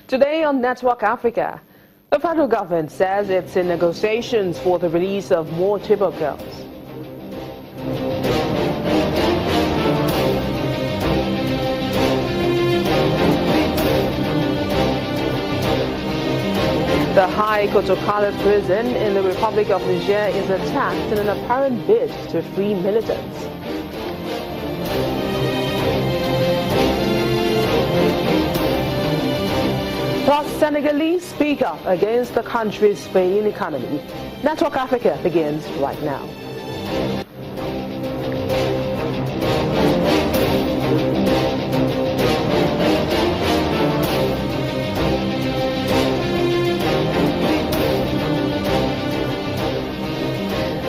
Today on Network Africa, the federal government says it's in negotiations for the release of more Chibok girls. The High Kotokale prison in the Republic of Niger is attacked in an apparent bid to free militants. Plus, Senegalese speak up against the country's failing economy. Network Africa begins right now.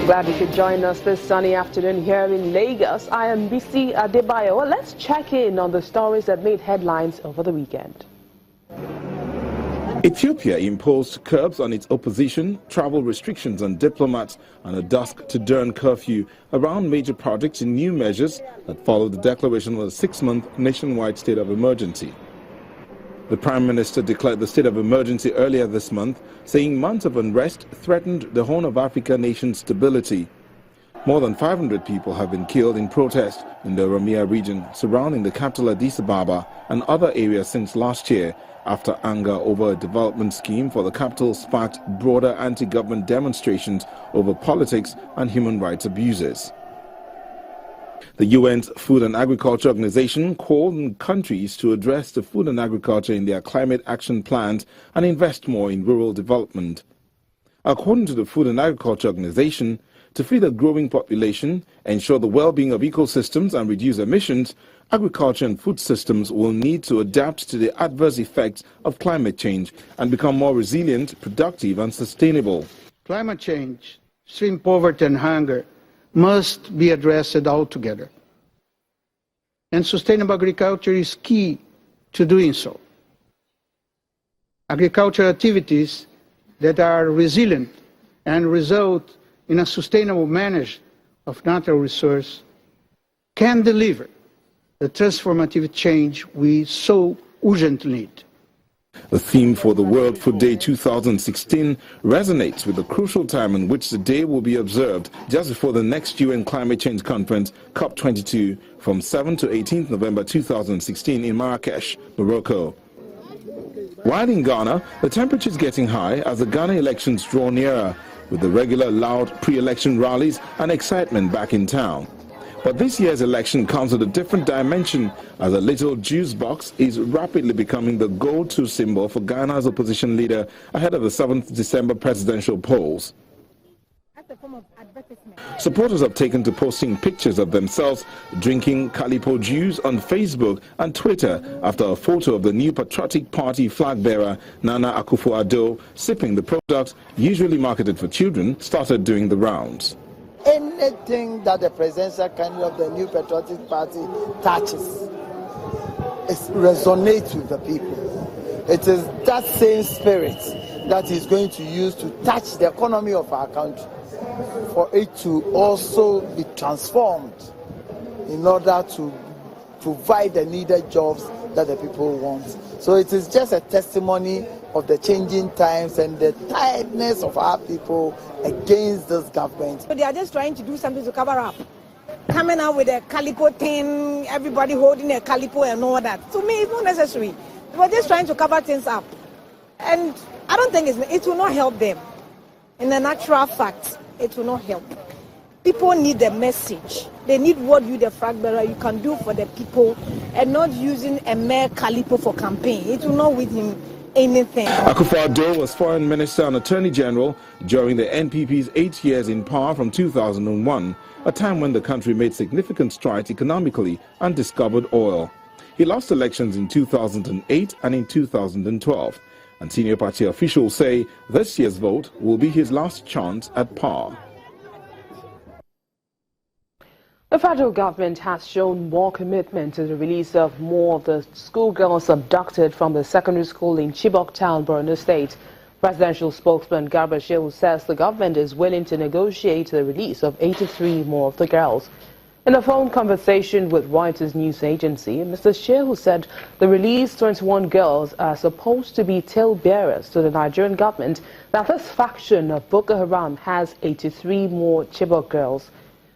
Glad you could join us this sunny afternoon here in Lagos. I am BC Adebayo. Let's check in on the stories that made headlines over the weekend. Ethiopia imposed curbs on its opposition, travel restrictions on diplomats, and a dusk-to-dawn curfew around major projects in new measures that followed the declaration of a 6-month nationwide state of emergency. The Prime Minister declared the state of emergency earlier this month, saying months of unrest threatened the Horn of Africa nation's stability. More than 500 people have been killed in protest in the Oromia region surrounding the capital Addis Ababa and other areas since last year, after anger over a development scheme for the capital sparked broader anti-government demonstrations over politics and human rights abuses. The UN's Food and Agriculture Organization called on countries to address the food and agriculture in their climate action plans and invest more in rural development. According to the Food and Agriculture Organization, to feed a growing population, ensure the well-being of ecosystems and reduce emissions, agriculture and food systems will need to adapt to the adverse effects of climate change and become more resilient, productive and sustainable. Climate change, extreme poverty and hunger must be addressed altogether. And sustainable agriculture is key to doing so. Agricultural activities that are resilient and result in a sustainable management of natural resources can deliver the transformative change we so urgently need. The theme for the World Food Day 2016 resonates with the crucial time in which the day will be observed just before the next UN Climate Change Conference, COP22, from 7 to 18 November 2016 in Marrakesh, Morocco. While in Ghana, the temperature is getting high as the Ghana elections draw nearer, with the regular loud pre-election rallies and excitement back in town. But this year's election comes with a different dimension, as a little juice box is rapidly becoming the go-to symbol for Ghana's opposition leader ahead of the 7th December presidential polls. Supporters have taken to posting pictures of themselves drinking Calipo juice on Facebook and Twitter after a photo of the new Patriotic Party flag bearer Nana Akufo-Addo sipping the product, usually marketed for children, started doing the rounds. Anything that the presidential candidate of the new Patriotic Party touches, it resonates with the people. It is that same spirit that he's going to use to touch the economy of our country, for it to also be transformed in order to provide the needed jobs that the people want. So it is just a testimony of the changing times and the tiredness of our people against this government. So they are just trying to do something to cover up. Coming out with a calipo thing, everybody holding a calipo and all that. To me, it's not necessary. They were just trying to cover things up. And I don't think it will not help them. In the natural fact, it will not help. People need the message. They need what you, the flag bearer, you can do for the people, and not using a mere calipo for campaign. It will not with him anything. Akufo-Addo was Foreign Minister and Attorney General during the NPP's 8 years in power from 2001, a time when the country made significant strides economically and discovered oil. He lost elections in 2008 and in 2012, and senior party officials say this year's vote will be his last chance at power. The federal government has shown more commitment to the release of more of the schoolgirls abducted from the secondary school in Chibok town, Borno State. Presidential spokesman Garba Shehu says the government is willing to negotiate the release of 83 more of the girls. In a phone conversation with Reuters news agency, Mr. Shehu said the released 21 girls are supposed to be talebearers to the Nigerian government that this faction of Boko Haram has 83 more Chibok girls.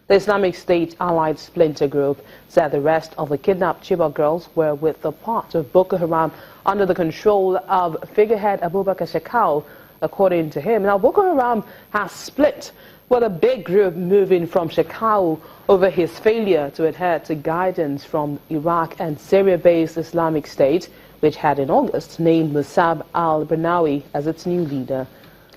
The Islamic State allied splinter group said the rest of the kidnapped Chibok girls were with the part of Boko Haram under the control of figurehead Abubakar Shekau, according to him. Now, Boko Haram has split, with a big group moving from Shekau over his failure to adhere to guidance from Iraq and Syria-based Islamic State, which had in August named Musab al-Barnawi as its new leader.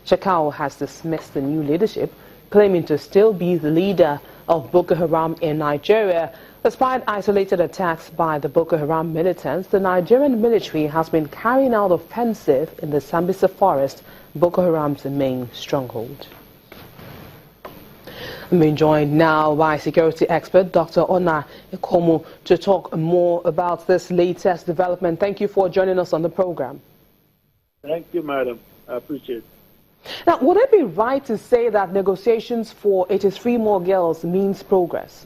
Shekau has dismissed the new leadership, claiming to still be the leader of Boko Haram in Nigeria. Despite isolated attacks by the Boko Haram militants, the Nigerian military has been carrying out offensive in the Sambisa forest, Boko Haram's main stronghold. I'm being joined now by security expert Dr. Ona Ekomu to talk more about this latest development. Thank you for joining us on the program. Thank you, madam. I appreciate it. Now, would it be right to say that negotiations for 83 more girls means progress?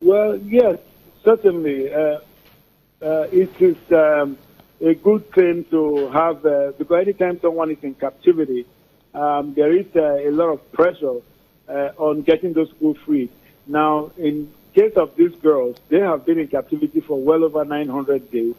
Well, yes, certainly. It is a good thing to have, because anytime someone is in captivity, there is a lot of pressure on getting those people free. Now, in case of these girls, they have been in captivity for well over 900 days,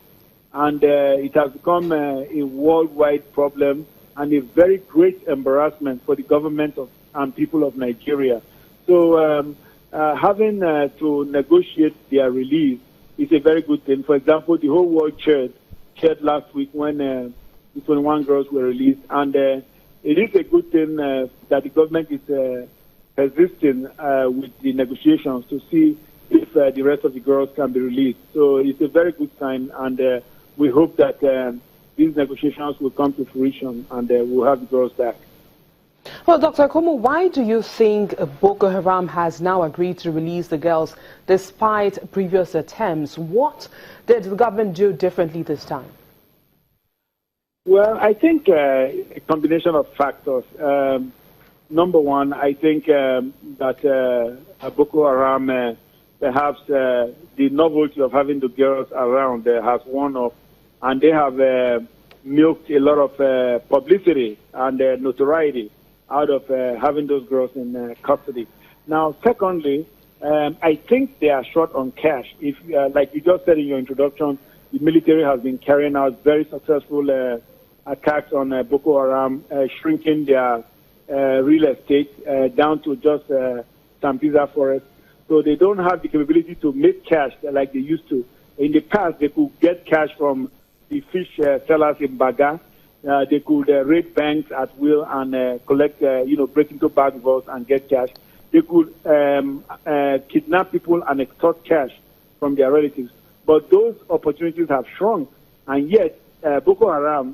and it has become a worldwide problem and a very great embarrassment for the government and people of Nigeria. So having to negotiate their release is a very good thing. For example, the whole world cheered last week when the 21 girls were released, and it is a good thing that the government is persisting with the negotiations to see if the rest of the girls can be released. So it's a very good sign, and we hope that these negotiations will come to fruition and we'll have the girls back. Well, Dr. Ekomu, why do you think Boko Haram has now agreed to release the girls despite previous attempts? What did the government do differently this time? Well, I think a combination of factors. Number one, I think that Boko Haram, perhaps the novelty of having the girls around has worn off, and they have milked a lot of publicity and notoriety out of having those girls in custody. Now, secondly, I think they are short on cash. If, like you just said in your introduction, the military has been carrying out very successful attacks on Boko Haram, shrinking their real estate down to just Sambisa forest. So they don't have the capability to make cash like they used to. In the past, they could get cash from the fish sellers in Baga. They could raid banks at will and collect, break into bank vaults and get cash. They could kidnap people and extort cash from their relatives. But those opportunities have shrunk, and yet Boko Haram,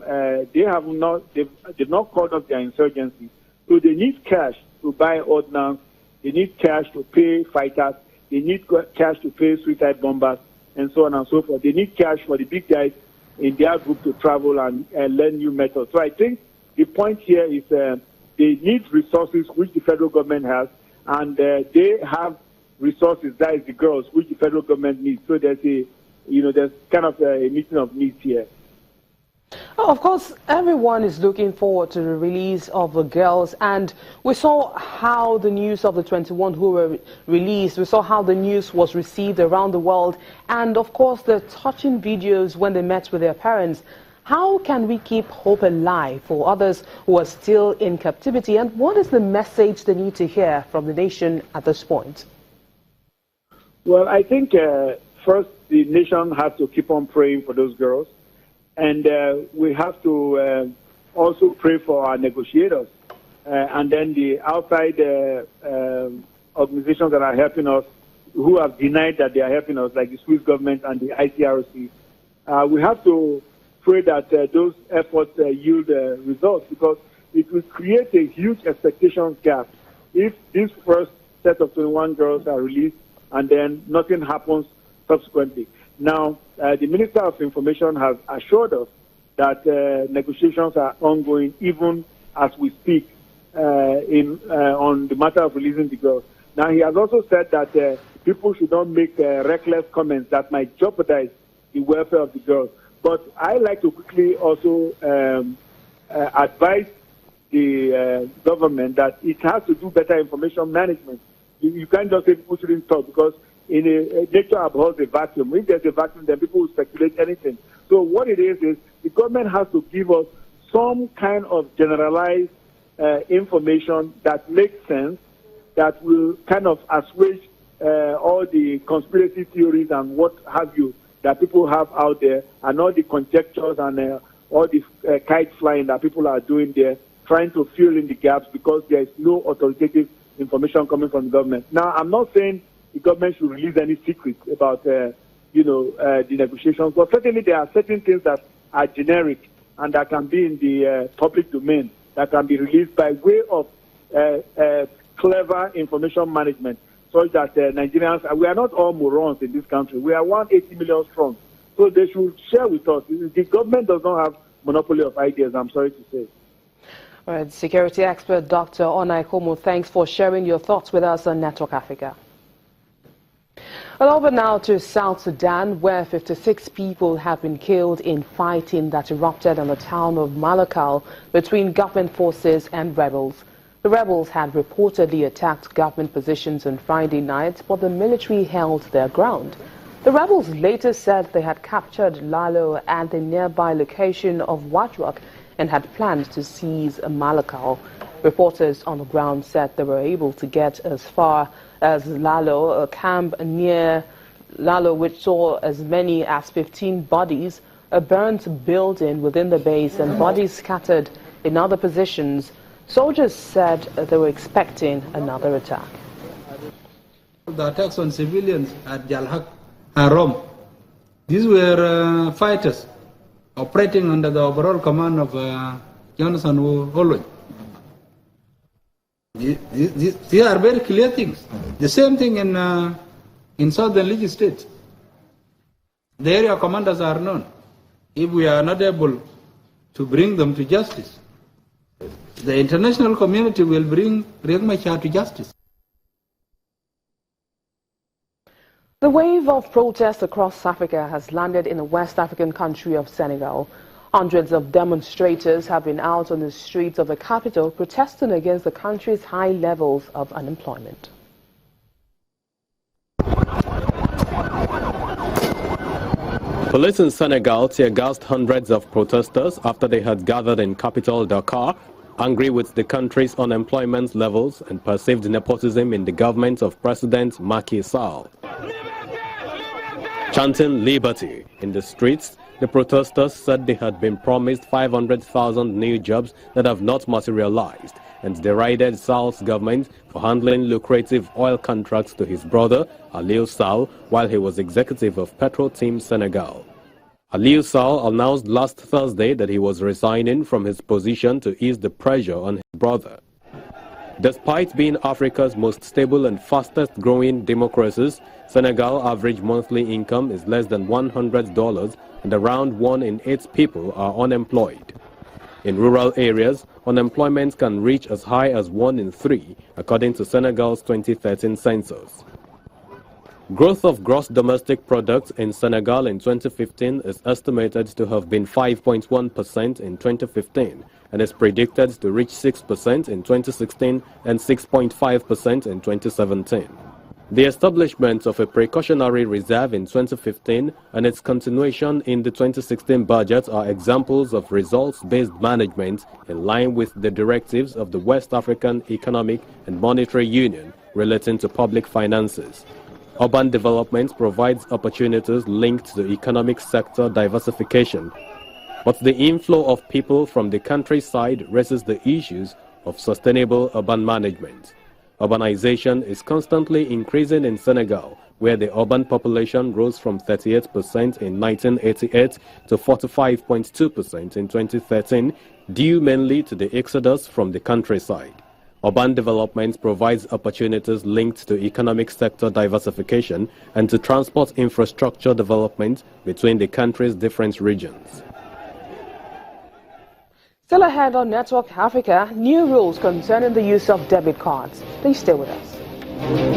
they've not called up their insurgency. So they need cash to buy ordnance, they need cash to pay fighters, they need cash to pay suicide bombers, and so on and so forth. They need cash for the big guys in their group to travel and learn new methods. So I think the point here is they need resources which the federal government has, and they have resources, that is the girls, which the federal government needs. So there's there's kind of a meeting of needs here. Oh, of course, everyone is looking forward to the release of the girls, and we saw how the news of the 21 who were released, we saw how the news was received around the world, and of course the touching videos when they met with their parents. How can we keep hope alive for others who are still in captivity, and what is the message they need to hear from the nation at this point? Well, I think first the nation has to keep on praying for those girls. And we have to also pray for our negotiators and then the outside organizations that are helping us, who have denied that they are helping us, like the Swiss government and the ICRC. We have to pray that those efforts yield results, because it will create a huge expectations gap if this first set of 21 girls are released and then nothing happens subsequently. Now, the Minister of Information has assured us that negotiations are ongoing even as we speak on the matter of releasing the girls. Now, he has also said that people should not make reckless comments that might jeopardize the welfare of the girls. But I like to quickly also advise the government that it has to do better information management. You can't just say people shouldn't talk, because in nature abhors a vacuum. If there's a vacuum, then people will speculate anything. So what it is the government has to give us some kind of generalized information that makes sense, that will kind of assuage all the conspiracy theories and what have you that people have out there, and all the conjectures and all the kite flying that people are doing there, trying to fill in the gaps because there is no authoritative information coming from the government. Now, I'm not saying the government should release any secrets about, the negotiations, but certainly there are certain things that are generic and that can be in the public domain that can be released by way of clever information management, so that Nigerians, we are not all morons in this country. We are 180 million strong. So they should share with us. The government does not have monopoly of ideas, I'm sorry to say. All right, security expert Dr. Onai Komo, thanks for sharing your thoughts with us on Network Africa. Well, over now to South Sudan, where 56 people have been killed in fighting that erupted in the town of Malakal between government forces and rebels. The rebels had reportedly attacked government positions on Friday night, but the military held their ground. The rebels later said they had captured Lalo at the nearby location of Wajwak and had planned to seize Malakal. Reporters on the ground said they were able to get as far as Lalo, a camp near Lalo which saw as many as 15 bodies, a burnt building within the base, and bodies scattered in other positions. Soldiers said they were expecting another attack. The attacks on civilians at Jalhak Haram, these were fighters operating under the overall command of Jonathan Oloy. These are very clear things. The same thing in southern Ligi states. The area commanders are known. If we are not able to bring them to justice, the international community will bring Riek Machar to justice. The wave of protests across Africa has landed in the West African country of Senegal. Hundreds of demonstrators have been out on the streets of the capital protesting against the country's high levels of unemployment. Police in Senegal tear-gassed hundreds of protesters after they had gathered in capital Dakar, angry with the country's unemployment levels and perceived nepotism in the government of President Macky Sall. Chanting liberty in the streets, the protesters said they had been promised 500,000 new jobs that have not materialized, and derided Sall's government for handling lucrative oil contracts to his brother, Aliou Sall, while he was executive of Petro Team Senegal. Aliou Sall announced last Thursday that he was resigning from his position to ease the pressure on his brother. Despite being Africa's most stable and fastest growing democracies, Senegal's average monthly income is less than $100, and around 1 in 8 people are unemployed. In rural areas, unemployment can reach as high as 1 in 3, according to Senegal's 2013 census. Growth of gross domestic product in Senegal in 2015 is estimated to have been 5.1% in 2015 and is predicted to reach 6% in 2016 and 6.5% in 2017. The establishment of a precautionary reserve in 2015 and its continuation in the 2016 budget are examples of results-based management in line with the directives of the West African Economic and Monetary Union relating to public finances. Urban development provides opportunities linked to economic sector diversification, but the inflow of people from the countryside raises the issues of sustainable urban management. Urbanization is constantly increasing in Senegal, where the urban population rose from 38% in 1988 to 45.2% in 2013, due mainly to the exodus from the countryside. Urban development provides opportunities linked to economic sector diversification and to transport infrastructure development between the country's different regions. Still ahead on Network Africa, new rules concerning the use of debit cards. Please stay with us. Sudan.